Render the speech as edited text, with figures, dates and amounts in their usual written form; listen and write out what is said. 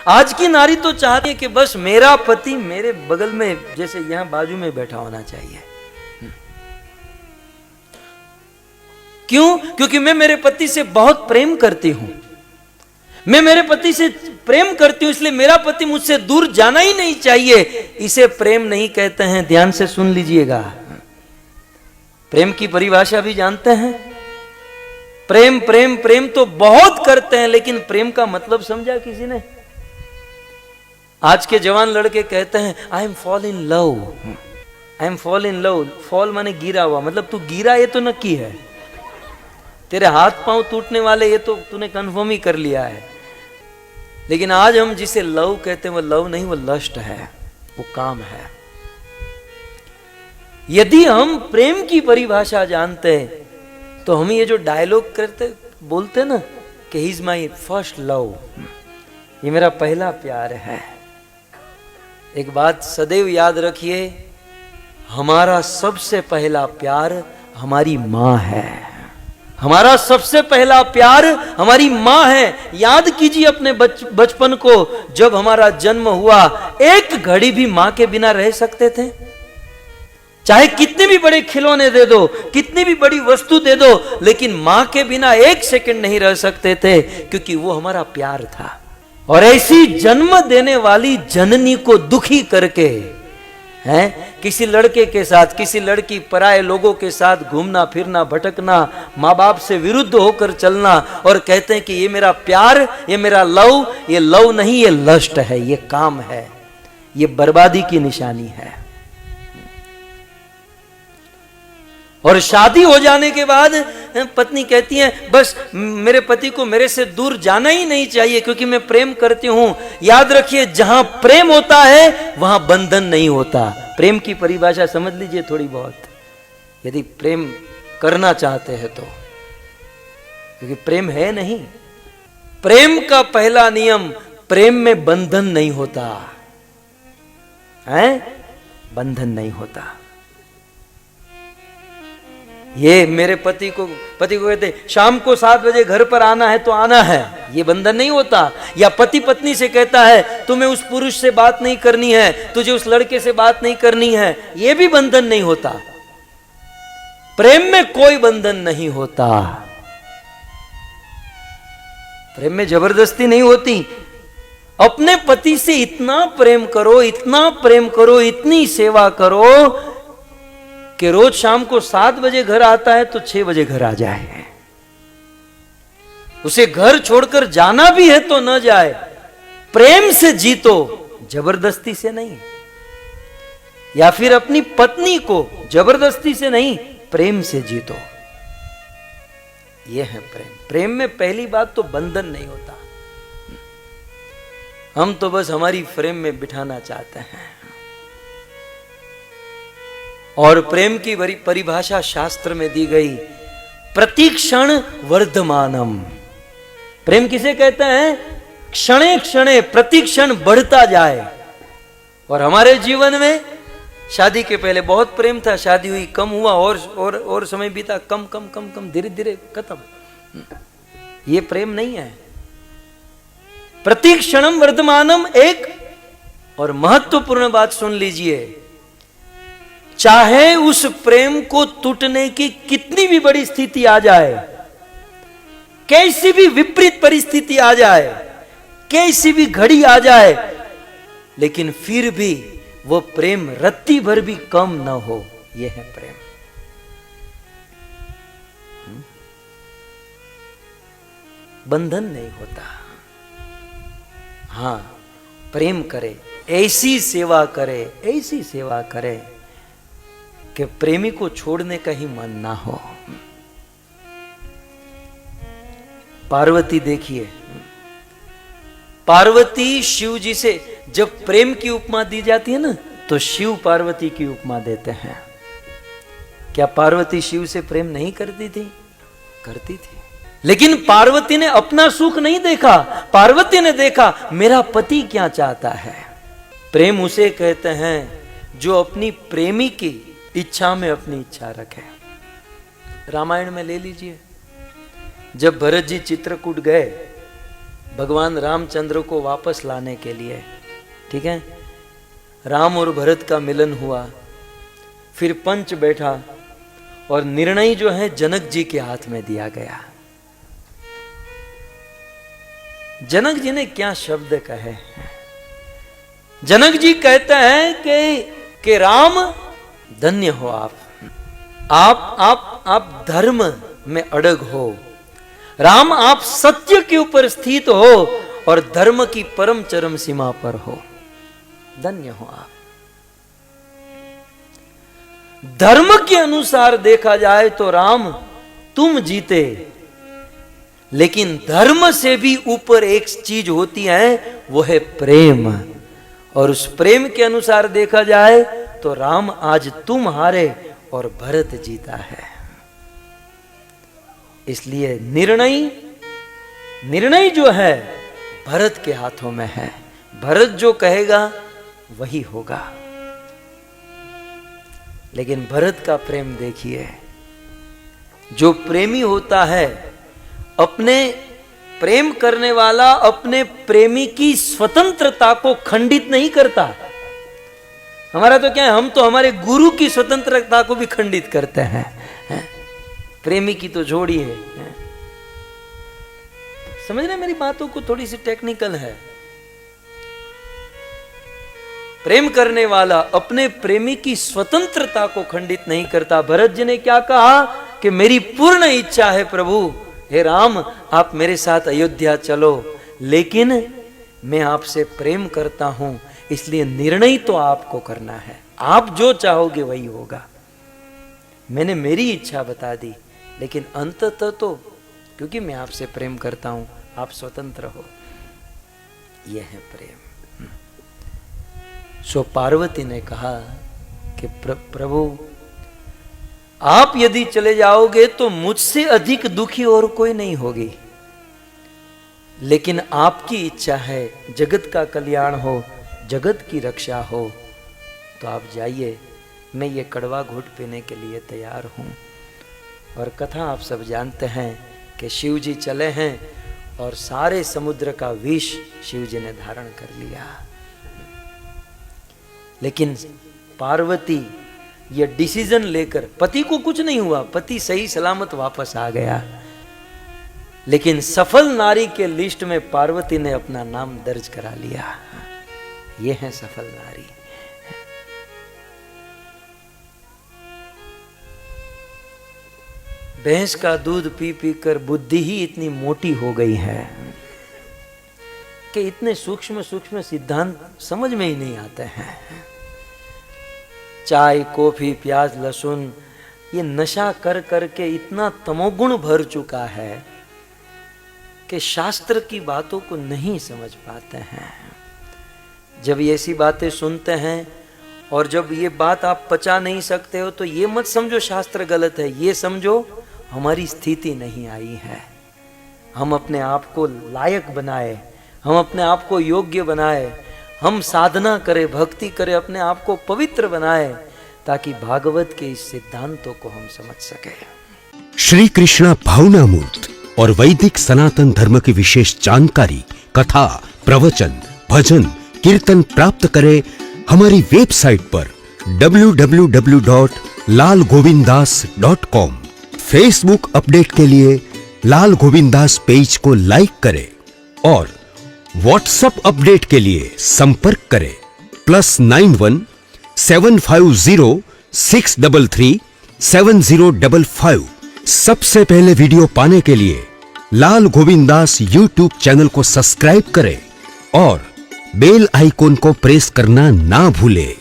आज की नारी तो चाहती है कि बस मेरा पति मेरे बगल में, जैसे यहां बाजू में बैठा होना चाहिए। क्यों? क्योंकि मैं मेरे पति से बहुत प्रेम करती हूं, मैं मेरे पति से प्रेम करती हूं, इसलिए मेरा पति मुझसे दूर जाना ही नहीं चाहिए। इसे प्रेम नहीं कहते हैं, ध्यान से सुन लीजिएगा। प्रेम की परिभाषा भी जानते हैं? प्रेम प्रेम प्रेम तो बहुत करते हैं, लेकिन प्रेम का मतलब समझा किसी ने? आज के जवान लड़के कहते हैं I am fall in love, I am fall in love. Fall माने गिरा हुआ, मतलब तू गिरा ये तो नक्की है, तेरे हाथ पांव टूटने वाले ये तो तूने कंफर्म ही कर लिया है। लेकिन आज हम जिसे लव कहते हैं वो लव नहीं, वो लस्ट है, वो काम है। यदि हम प्रेम की परिभाषा जानते हैं तो हम ये जो डायलॉग करते बोलते ना कि he is my first love, ये मेरा पहला प्यार है। एक बात सदैव याद रखिए, हमारा सबसे पहला प्यार हमारी मां है। हमारा सबसे पहला प्यार हमारी मां है। याद कीजिए अपने बचपन को, जब हमारा जन्म हुआ, एक घड़ी भी मां के बिना रह सकते थे? चाहे कितने भी बड़े खिलौने दे दो, कितनी भी बड़ी वस्तु दे दो, लेकिन मां के बिना एक सेकंड नहीं रह सकते थे, क्योंकि वो हमारा प्यार था। और ऐसी जन्म देने वाली जननी को दुखी करके हैं, किसी लड़के के साथ, किसी लड़की, पराये लोगों के साथ घूमना फिरना, भटकना, माँ बाप से विरुद्ध होकर चलना, और कहते हैं कि ये मेरा प्यार, ये मेरा लव, ये लव नहीं, ये लस्ट है, ये काम है, ये बर्बादी की निशानी है। और शादी हो जाने के बाद पत्नी कहती है बस मेरे पति को मेरे से दूर जाना ही नहीं चाहिए, क्योंकि मैं प्रेम करती हूं। याद रखिए, जहां प्रेम होता है वहां बंधन नहीं होता। प्रेम की परिभाषा समझ लीजिए थोड़ी बहुत, यदि प्रेम करना चाहते हैं तो, क्योंकि प्रेम है नहीं। प्रेम का पहला नियम, प्रेम में बंधन नहीं होता है, बंधन नहीं होता। ये मेरे पति को कहते शाम को 7 बजे घर पर आना है तो आना है, ये बंधन नहीं होता। या पति पत्नी से कहता है तुम्हें उस पुरुष से बात नहीं करनी है, तुझे उस लड़के से बात नहीं करनी है, ये भी बंधन नहीं होता। प्रेम में कोई बंधन नहीं होता, प्रेम में जबरदस्ती नहीं होती। अपने पति से इतना प्रेम करो, इतना प्रेम करो, इतनी सेवा करो कि रोज शाम को 7 बजे घर आता है तो 6 बजे घर आ जाए। उसे घर छोड़कर जाना भी है तो न जाए। प्रेम से जीतो, जबरदस्ती से नहीं। या फिर अपनी पत्नी को जबरदस्ती से नहीं, प्रेम से जीतो। यह है प्रेम। प्रेम में पहली बात तो बंधन नहीं होता। हम तो बस हमारी फ्रेम में बिठाना चाहते हैं। और प्रेम की परिभाषा शास्त्र में दी गई, प्रतिक्षण वर्धमानम। प्रेम किसे कहते हैं? क्षणे क्षणे, प्रतिक्षण बढ़ता जाए। और हमारे जीवन में शादी के पहले बहुत प्रेम था, शादी हुई, कम हुआ, और समय बीता, कम कम कम कम, धीरे धीरे खत्म। ये प्रेम नहीं है। प्रतिक्षणम वर्धमानम। एक और महत्वपूर्ण बात सुन लीजिए, चाहे उस प्रेम को टूटने की कितनी भी बड़ी स्थिति आ जाए, कैसी भी विपरीत परिस्थिति आ जाए, कैसी भी घड़ी आ जाए, लेकिन फिर भी वो प्रेम रत्ती भर भी कम न हो, यह है प्रेम। बंधन नहीं होता। हां, प्रेम करे, ऐसी सेवा करे, ऐसी सेवा करे कि प्रेमी को छोड़ने का ही मन ना हो। पार्वती देखिए, पार्वती शिव जी से जब प्रेम की उपमा दी जाती है ना, तो शिव पार्वती की उपमा देते हैं। क्या पार्वती शिव से प्रेम नहीं करती थी? करती थी। लेकिन पार्वती ने अपना सुख नहीं देखा, पार्वती ने देखा मेरा पति क्या चाहता है। प्रेम उसे कहते हैं जो अपनी प्रेमी की इच्छा में अपनी इच्छा रखे। रामायण में ले लीजिए, जब भरत जी चित्रकूट गए, भगवान रामचंद्र को वापस लाने के लिए, ठीक है। राम और भरत का मिलन हुआ, फिर पंच बैठा और निर्णय जो है जनक जी के हाथ में दिया गया। जनक जी ने क्या शब्द कहे? जनक जी कहते हैं कि राम धन्य हो आप धर्म में अड़ग हो। राम आप सत्य के ऊपर स्थित हो और धर्म की परम चरम सीमा पर हो। धन्य हो आप। धर्म के अनुसार देखा जाए तो राम तुम जीते, लेकिन धर्म से भी ऊपर एक चीज होती है, वो है प्रेम। और उस प्रेम के अनुसार देखा जाए तो राम आज तुम हारे और भरत जीता है। इसलिए निर्णय जो है भरत के हाथों में है। भरत जो कहेगा वही होगा। लेकिन भरत का प्रेम देखिए, जो प्रेमी होता है, अपने प्रेम करने वाला अपने प्रेमी की स्वतंत्रता को खंडित नहीं करता। हमारा तो क्या है, हम तो हमारे गुरु की स्वतंत्रता को भी खंडित करते हैं। प्रेमी की तो जोड़ी है। समझ रहे मेरी बातों को? थोड़ी सी टेक्निकल है। प्रेम करने वाला अपने प्रेमी की स्वतंत्रता को खंडित नहीं करता। भरत जी ने क्या कहा कि मेरी पूर्ण इच्छा है प्रभु, हे राम आप मेरे साथ अयोध्या चलो, लेकिन मैं आपसे प्रेम करता हूं, इसलिए निर्णय तो आपको करना है। आप जो चाहोगे वही होगा। मैंने मेरी इच्छा बता दी, लेकिन अंततः तो क्योंकि मैं आपसे प्रेम करता हूं, आप स्वतंत्र हो। यह है प्रेम। सो पार्वती ने कहा कि प्रभु आप यदि चले जाओगे तो मुझसे अधिक दुखी और कोई नहीं होगी, लेकिन आपकी इच्छा है जगत का कल्याण हो, जगत की रक्षा हो, तो आप जाइए, मैं ये कड़वा घूंट पीने के लिए तैयार हूं। और कथा आप सब जानते हैं कि शिव जी चले हैं और सारे समुद्र का विष शिव जी ने धारण कर लिया। लेकिन पार्वती ये डिसीजन लेकर, पति को कुछ नहीं हुआ, पति सही सलामत वापस आ गया, लेकिन सफल नारी के लिस्ट में पार्वती ने अपना नाम दर्ज करा लिया। ये है सफल नारी। भैंस का दूध पी पी कर बुद्धि ही इतनी मोटी हो गई है कि इतने सूक्ष्म सूक्ष्म सिद्धांत समझ में ही नहीं आते हैं। चाय, कॉफी, प्याज, लहसुन, ये नशा कर करके इतना तमोगुण भर चुका है कि शास्त्र की बातों को नहीं समझ पाते हैं। जब ये ऐसी बातें सुनते हैं और जब ये बात आप पचा नहीं सकते हो, तो ये मत समझो शास्त्र गलत है, ये समझो हमारी स्थिति नहीं आई है। हम अपने आप को लायक बनाए, हम अपने आप को योग्य बनाए, हम साधना करें, भक्ति करें, अपने आप को पवित्र बनाए, ताकि भागवत के इस सिद्धांतों को हम समझ सके। श्री कृष्णा भावनामूर्त और वैदिक सनातन धर्म की विशेष जानकारी, कथा, प्रवचन, भजन, कीर्तन प्राप्त करें हमारी वेबसाइट पर www.lalgovinddas.com। फेसबुक अपडेट के लिए लाल गोविंदास पेज को लाइक करें और व्हाट्सएप अपडेट के लिए संपर्क करें +91 750 633 7055। सबसे पहले वीडियो पाने के लिए लाल गोविंदास यूट्यूब चैनल को सब्सक्राइब करें और बेल आइकॉन को प्रेस करना ना भूलें।